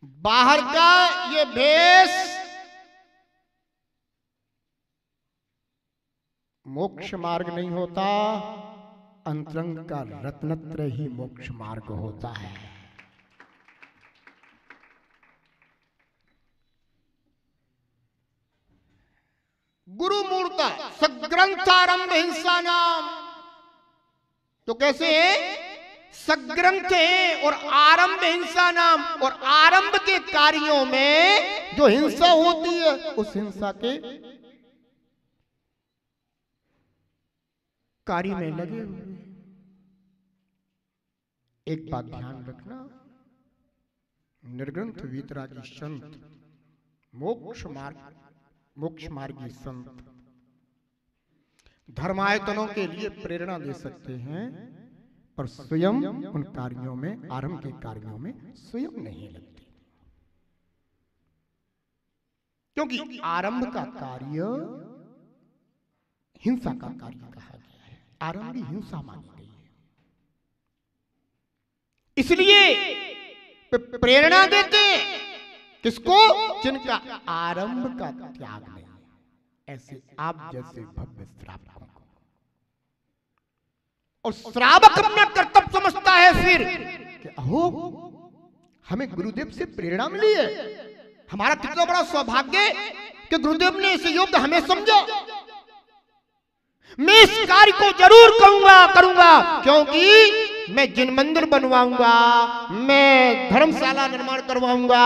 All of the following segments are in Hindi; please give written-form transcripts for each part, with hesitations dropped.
बाहर का ये भेष मोक्ष मार्ग नहीं होता, अंतरंग का रत्नत्र ही मोक्ष मार्ग होता है। गुरु मूर्ता सग्रंथारंभ हिंसा नाम, तो कैसे है? सग्रंथ है और आरंभ हिंसा नाम, और आरंभ के कार्यों में जो हिंसा होती है उस हिंसा के कार्य में लगे हुए। एक बात ध्यान रखना, निर्ग्रंथ वीतरागी संत, मोक्ष मार्गी संत धर्मायतनों के लिए प्रेरणा दे सकते हैं, पर स्वयं उन कार्यों में, आरंभ के कार्यों में स्वयं नहीं लगते, क्योंकि आरंभ का कार्य हिंसा का कार्य कहा गया है, आरंभ भी हिंसा मानी गई है। इसलिए प्रेरणा देते किसको? जिनका आरंभ का त्याग नहीं, ऐसे आप जैसे भव्य श्रावकों को। और श्रावक अपना कर्तव्य समझता है फिर कि अहो हमें गुरुदेव से प्रेरणा मिली है, हमारा कितना बड़ा सौभाग्य कि गुरुदेव ने इस योग हमें समझा, मैं इस कार्य को जरूर करूंगा, क्योंकि मैं जिन मंदिर बनवाऊंगा, मैं धर्मशाला निर्माण करवाऊंगा,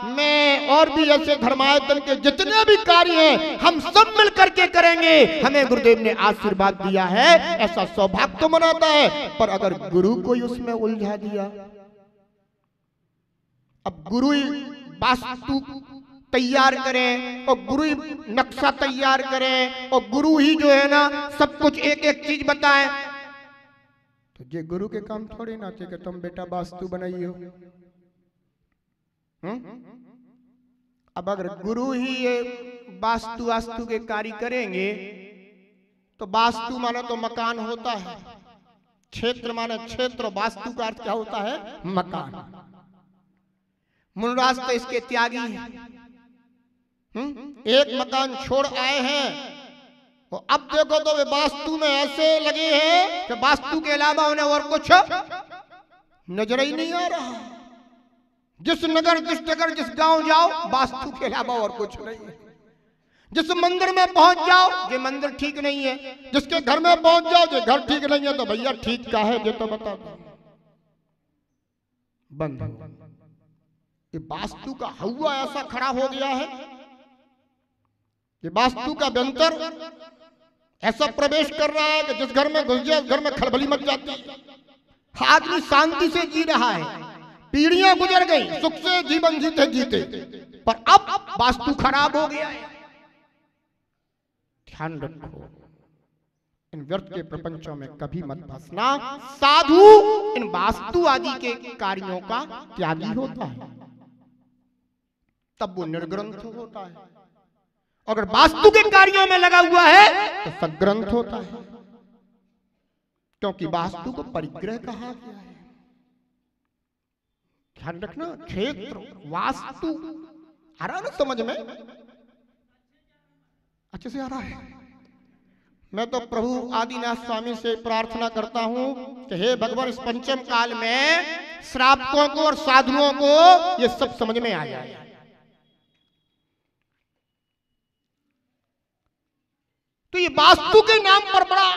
मैं और भी ऐसे धर्मायतन के जितने भी कार्य हैं हम सब मिल करके करेंगे, हमें गुरुदेव ने आशीर्वाद दिया है, ऐसा सौभाग्य तो मनाता है। पर अगर गुरु को उसमें उलझा दिया, अब गुरु वास्तु तैयार करें और गुरु नक्शा तैयार करें और गुरु ही जो है ना सब कुछ एक एक चीज बताएं, तो ये गुरु के काम थोड़ी ना थे कि तुम बेटा वास्तु बनाइए हो। अब अगर गुरु ही ये वास्तु के कार्य करेंगे तो वास्तु माना तो मकान होता है, क्षेत्र माना क्षेत्र, वास्तु का अर्थ क्या होता है? मकान। मुनराज तो इसके त्यागी हैं, एक मकान छोड़ आए हैं, अब देखो तो वे वास्तु में ऐसे लगे हैं कि वास्तु के अलावा उन्हें और कुछ नजर ही नहीं आ रहा। जिस नगर जिस गांव जाओ वास्तु के अलावा और कुछ नहीं है, जिस मंदिर में पहुंच जाओ ये मंदिर ठीक नहीं है, जिसके घर में पहुंच जाओ ये घर ठीक नहीं है, तो भैया ठीक का है ये तो बता दो। बंद। ये वास्तु का हवा ऐसा खड़ा हो गया है, ये वास्तु का व्यंतर ऐसा प्रवेश कर रहा है कि जिस घर में घुस जाए उस घर में खलबली मच जाती है। आदमी शांति से जी रहा है, पीढ़ियां गुजर गई, सुख से जीवन जीते, पर अब वास्तु खराब हो गया है। ध्यान रखो, इन व्यर्थ के प्रपंचों में कभी मत फंसना। साधु इन वास्तु आदि के कार्यों का त्यागी होता है, तब वो निर्ग्रंथ होता है। अगर वास्तु के कार्यों में लगा हुआ है तो सग्रंथ होता है, क्योंकि वास्तु को परिग्रह कहा गया है। ध्यान रखना, क्षेत्र वास्तु आ रहा है ना समझ में? अच्छे से आ रहा है। मैं तो प्रभु आदिनाथ स्वामी से प्रार्थना करता हूं कि हे भगवान, इस पंचम काल में श्रावकों को और साधुओं को ये सब समझ में आ जाए। तो ये वास्तु के नाम पर बड़ा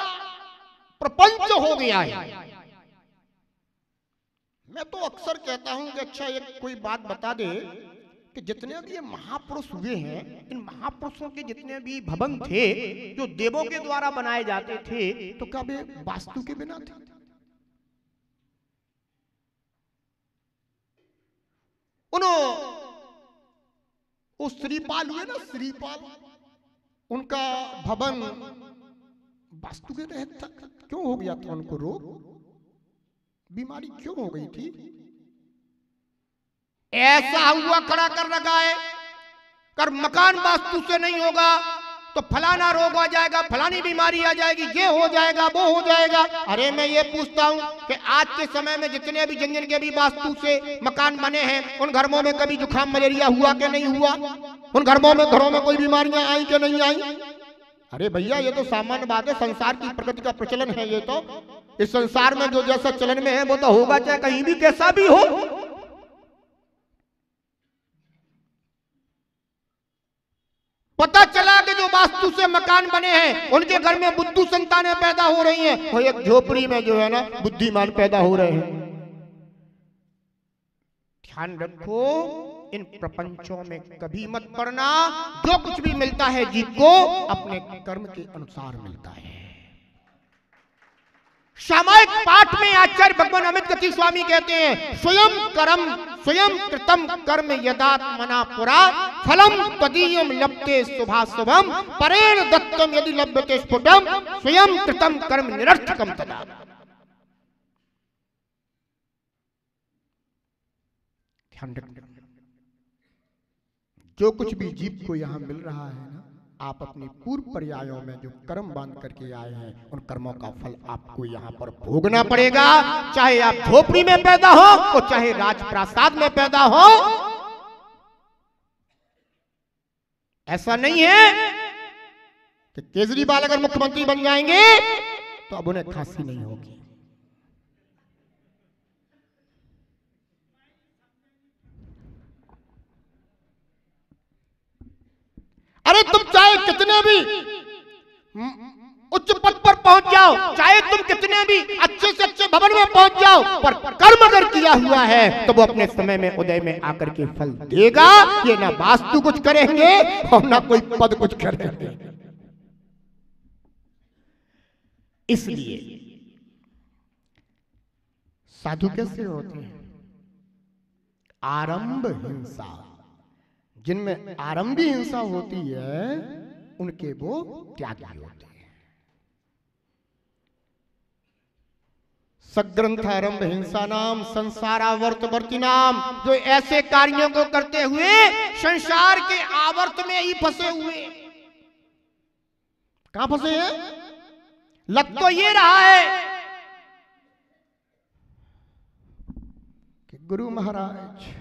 प्रपंच हो गया है। मैं तो अक्सर कहता हूं कि अच्छा एक कोई बात बता दे कि जितने भी ये महापुरुष हुए हैं, इन महापुरुषों के जितने भी भवन थे जो देवों के द्वारा बनाए जाते थे, तो क्या वे वास्तु के बिना थे? वो श्रीपाल हुए ना, श्रीपाल, उनका भवन वास्तु के तहत था। क्यों हो गया था उनको रोग, बीमारी क्यों हो गई थी? ऐसा हुआ खड़ा कर रखा है, कर मकान वास्तु से नहीं होगा तो फलाना रोग आ जाएगा, फलानी बीमारी आ जाएगी, ये हो जाएगा, वो हो जाएगा। अरे मैं ये पूछता हूँ कि आज के समय में जितने भी जिन के भी वास्तु से मकान बने हैं, उन घरों में कभी जुकाम मलेरिया हुआ कि नहीं हुआ? उन घरों में कोई बीमारियां आई कि नहीं आई? अरे भैया ये तो सामान्य बात है, संसार की प्रकृति का प्रचलन है। ये तो इस संसार में जो जैसा चलन में है वो तो होगा, चाहे कहीं भी कैसा भी हो। पता चला कि जो वास्तु से मकान बने हैं उनके घर में बुद्धू संतानें पैदा हो रही हैं, और एक झोपड़ी में जो है ना बुद्धिमान पैदा हो रहे हैं। ध्यान रखो, इन प्रपंचों में कभी मत पड़ना। जो कुछ भी मिलता है जीव को अपने कर्म के अनुसार मिलता है। सामायिक पाठ में आचार्य भगवान अमित कथी स्वामी कहते हैं, स्वयं कृतम कर्म यदात्मना पुरा फलम तदीयम लभते शुभाशुभम परेण दत्तम यदि लभ्यते स्फुटम स्वयं कृतम कर्म निरर्थकम तदा। ध्यान रखना, जो कुछ भी जीव को यहां मिल रहा है ना, आप अपनी पूर्व पर्यायों में जो कर्म बांध करके आए हैं उन कर्मों का फल आपको यहाँ पर भोगना पड़ेगा। चाहे आप झोपड़ी में पैदा हो और चाहे राजप्रासाद में पैदा हो। ऐसा नहीं है कि केजरीवाल अगर मुख्यमंत्री बन जाएंगे तो अब उन्हें खांसी नहीं होगी। अरे तुम चाहे कितने भी उच्च पद पर पहुंच जाओ, चाहे तुम कितने भी अच्छे से अच्छे भवन में पहुंच जाओ, पर कर्म अगर किया हुआ है तो वो अपने समय में उदय में आकर के फल देगा। ये ना वास्तु कुछ करेंगे और ना कोई पद कुछ करेंगे। इसलिए साधु कैसे होते हैं? आरंभ हिंसा, जिनमें आरंभी हिंसा होती है उनके वो त्यागी होते हैं। सग्रंथारंभ हिंसा नाम संसारावर्त वर्ती नाम, जो ऐसे कार्यों को करते हुए संसार के आवर्त में ही फंसे हुए। कहां फंसे हैं? लग तो ये रहा है कि गुरु महाराज,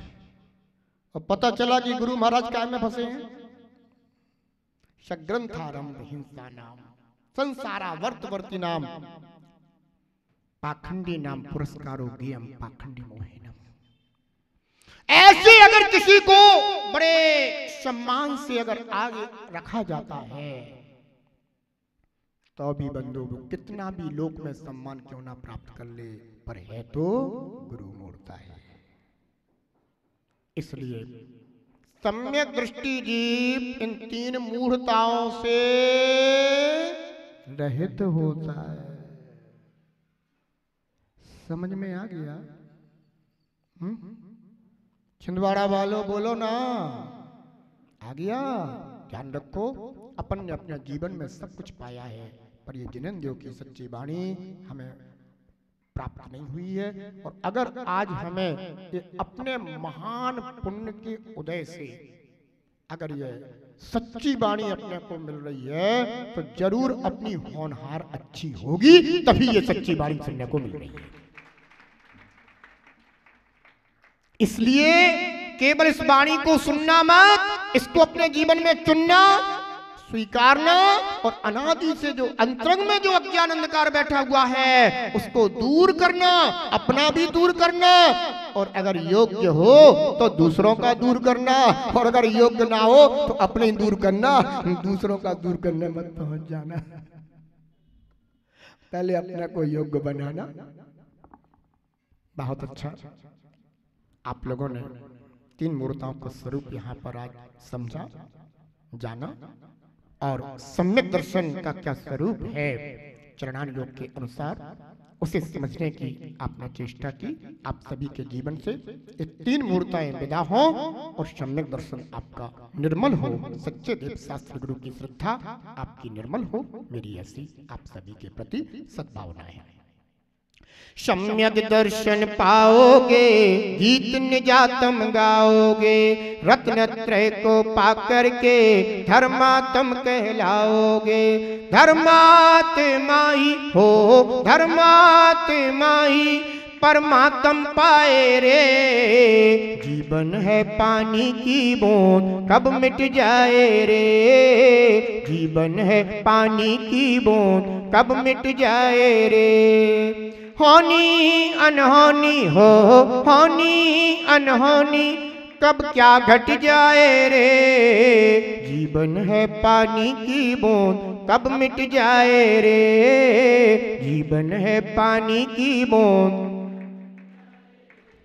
और पता चला कि गुरु महाराज काय में फंसे हैं? सग्रंथारंभ हिंसा नाम संसारावर्त वर्ती नाम पाखंडी नाम पुरस्कारो ज्ञेयम पाखंडी मोहिनम। ऐसे अगर किसी को बड़े सम्मान से अगर आगे रखा जाता है तो भी बंधु कितना भी लोक में सम्मान क्यों ना प्राप्त कर ले, पर है तो गुरु मूर्ता है। इसलिए सम्यक दृष्टि जीव इन तीन मूढ़ताओं से रहित होता है। समझ में आ गया? छिंदवाड़ा वालों बोलो ना, आ गया? ध्यान रखो, अपन ने अपने जीवन में सब कुछ पाया है, पर ये जिनेंद्रियों की सच्ची वाणी हमें प्राप्त नहीं हुई है। और अगर आज हमें ये अपने महान पुण्य के उदय से अगर ये सच्ची वाणी अपने को मिल रही है तो जरूर अपनी होनहार अच्छी होगी, तभी ये सच्ची वाणी सुनने को मिल रही है। इसलिए केवल इस वाणी को सुनना मत, इसको अपने जीवन में चुनना, स्वीकारना, और अनादि से जो अंतरंग में जो अज्ञान अंधकार बैठा हुआ है उसको दूर करना, अपना भी दूर करना, और अगर योग्य हो तो दूसरों का दूर करना, और अगर योग्य ना हो तो अपने दूर करना, दूसरों का दूर करने मत पहुंच जाना। पहले अपने को योग्य बनाना। बहुत अच्छा, आप लोगों ने तीन मूर्ताओं का स्वरूप यहाँ पर आज समझा, जाना, और सम्यक दर्शन का क्या स्वरूप है चरणान योग के अनुसार उसे समझने की आपने चेष्टा की। आप सभी के जीवन से ये तीन मूर्ताएं विदा हो और सम्यक दर्शन आपका निर्मल हो। सच्चे देव शास्त्र गुरु की श्रद्धा आपकी निर्मल हो। मेरी ऐसी आप सभी के प्रति सद्भावना है। सम्यक दर्शन पाओगे, गीत निजातम गाओगे, रत्नत्रय को पाकर के धर्मात्म कहलाओगे। धर्मात्मा ही हो, धर्मात्मा ही परमात्म पाए रे। जीवन है पानी की बूंद, कब मिट जाए रे। जीवन है पानी की बूंद, कब मिट जाए रे। होनी अनहोनी हो, होनी अनहोनी कब क्या घट जाए रे। जीवन है पानी की बूंद, कब मिट जाए रे। जीवन है पानी की बूंद।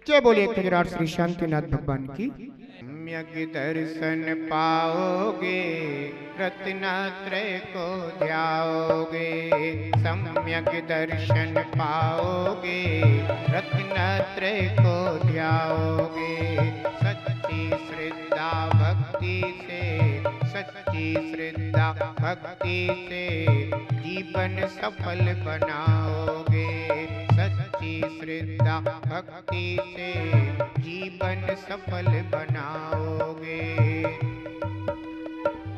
जय बोले खजराट श्री शांतिनाथ भगवान की। सम्यक दर्शन पाओगे, रत्नत्रय को ध्याओगे। सम्यक दर्शन पाओगे, रत्नत्रय को ध्याओगे। सच्ची श्रद्धा भक्ति से, सच्ची श्रद्धा भक्ति से जीवन सफल बनाओगे। सच्ची श्रद्धा भक्ति से जीवन सफल बनाओगे।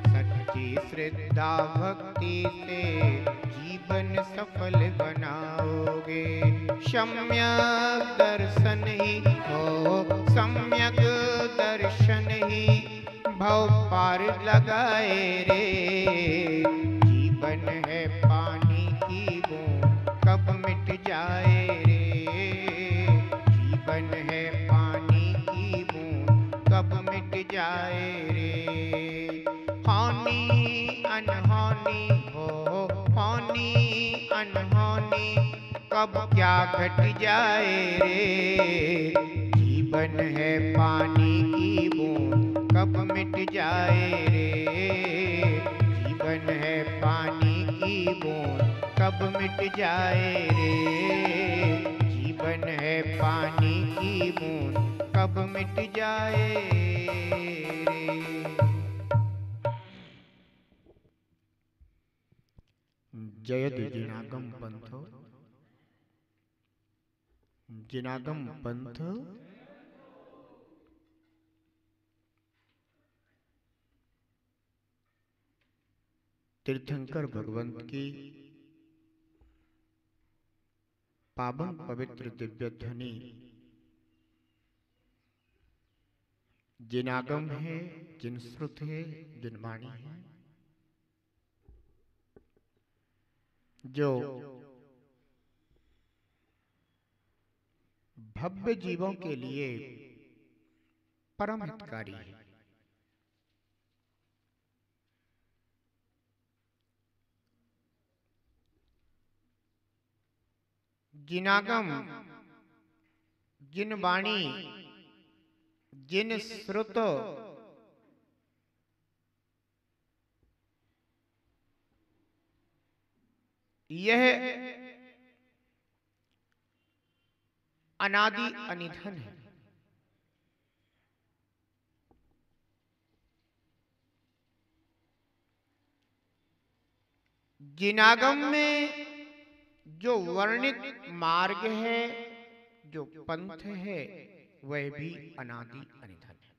सच्ची श्रद्धा भक्ति से जीवन सफल बनाओगे। सम्यक दर्शन ही हो, सम्यक दर्शन ही भव पार लगाए रे। जीवन है पानी की बूंद, कब मिट जाए रे। जीवन है पानी की बूंद, कब मिट जाए रे। होनी अनहोनी हो, होनी अनहोनी कब क्या घट जाए रे। जीवन है पानी की बूंद, कब मिट जाए रे। जीवन है पानी की बूंद, कब मिट जाए रे। जीवन है पानी की बूंद, कब मिट जाए रे। जयति जिनागम पंथ, जिनागम पंथ तीर्थंकर भगवंत की पावन पवित्र दिव्य ध्वनि जिनागम है, जिन श्रुत है, जिन वाणी है, जो भव्य जीवों के लिए परम हितकारी है। जिनागम, जिन वाणी, जिन श्रुत, यह अनादि अनिधन है। जिनागम में जो वर्णित मार्ग है, जो पंथ है, वह भी अनादि अनिधन है।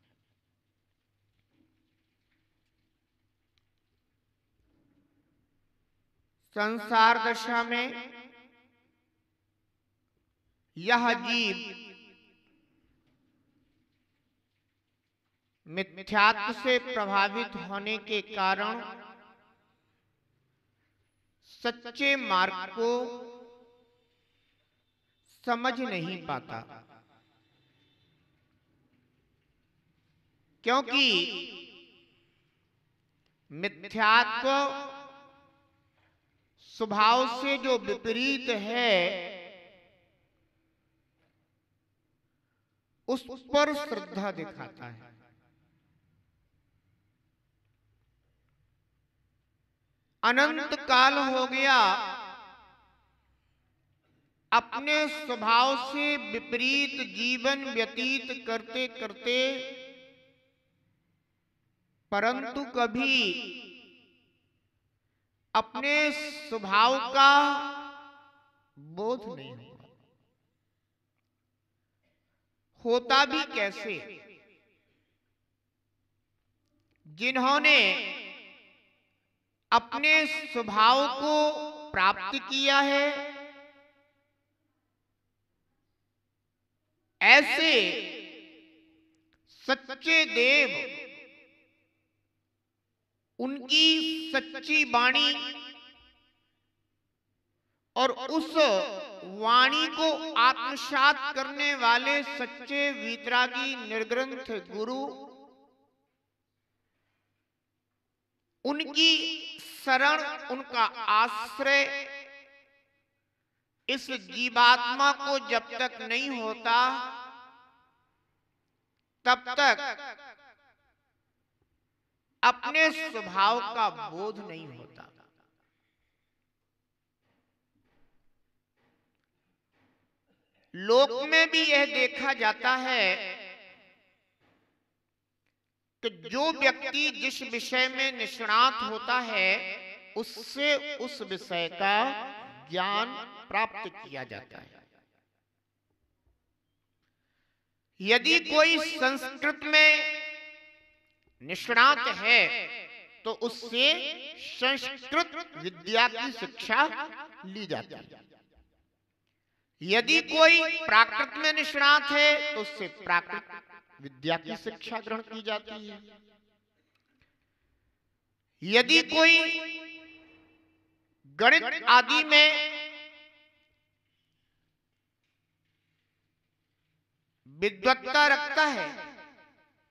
संसार दशा में यह जीव मिथ्यात्व से प्रभावित होने के कारण सच्चे मार्ग को समझ नहीं पाता, क्योंकि मिथ्यात्व स्वभाव से जो विपरीत है, उस पर श्रद्धा दिखाता है। अनंत काल हो गया अपने स्वभाव से विपरीत जीवन व्यतीत करते करते, परंतु कभी अपने स्वभाव का बोध नहीं हुआ। होता भी कैसे? जिन्होंने अपने स्वभाव को प्राप्त किया है, ऐसे सच्चे देव उनकी सच्ची वाणी और उस वाणी को आत्मसात करने वाले सच्चे वीतरागी निर्ग्रंथ गुरु, उनकी शरण, उनका आश्रय इस जीवात्मा को जब तक नहीं होता तब तक अपने स्वभाव का बोध नहीं होता। लोक में भी यह देखा जाता है कि जो व्यक्ति जिस विषय में निष्णात होता है उससे उस विषय का ज्ञान प्राप्त किया जाता है। यदि कोई संस्कृत में निष्णात है तो उससे संस्कृत विद्या की शिक्षा ली जाती है। यदि कोई प्राकृत में निष्णात है तो उससे प्राकृत विद्या की शिक्षा ग्रहण की जाती है। यदि कोई गणित आदि में विद्वत्ता रखता है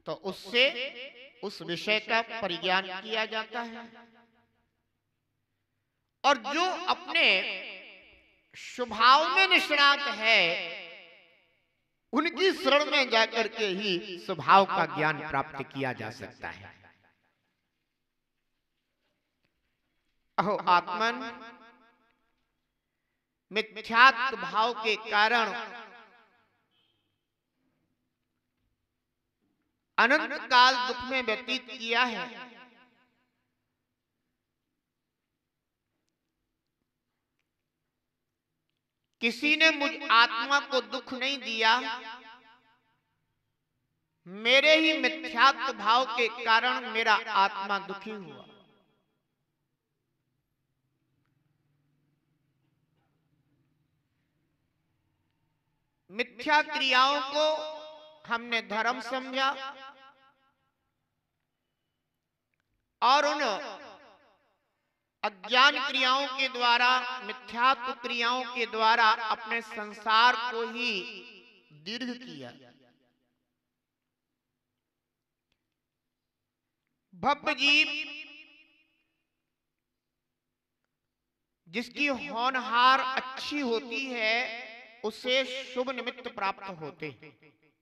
तो उससे उस विषय का परिज्ञान किया जाता है। और जो अपने स्वभाव में निष्णात है उनकी शरण में जाकर के ही स्वभाव का ज्ञान प्राप्त किया जा सकता है। अहो आत्मन, मिथ्यात्व भाव के कारण अनंत काल दुख में व्यतीत किया है। किसी ने मुझ आत्मा को दुख नहीं दिया, मेरे ही मिथ्यात्व भाव के कारण मेरा आत्मा दुखी हुआ। मिथ्या क्रियाओं को हमने धर्म समझा और उन अज्ञान क्रियाओं के द्वारा, मिथ्यात्व क्रियाओं के द्वारा अपने संसार को ही दीर्घ किया। भव्य जीव जिसकी होनहार अच्छी होती है उसे शुभ निमित्त प्राप्त होते हैं।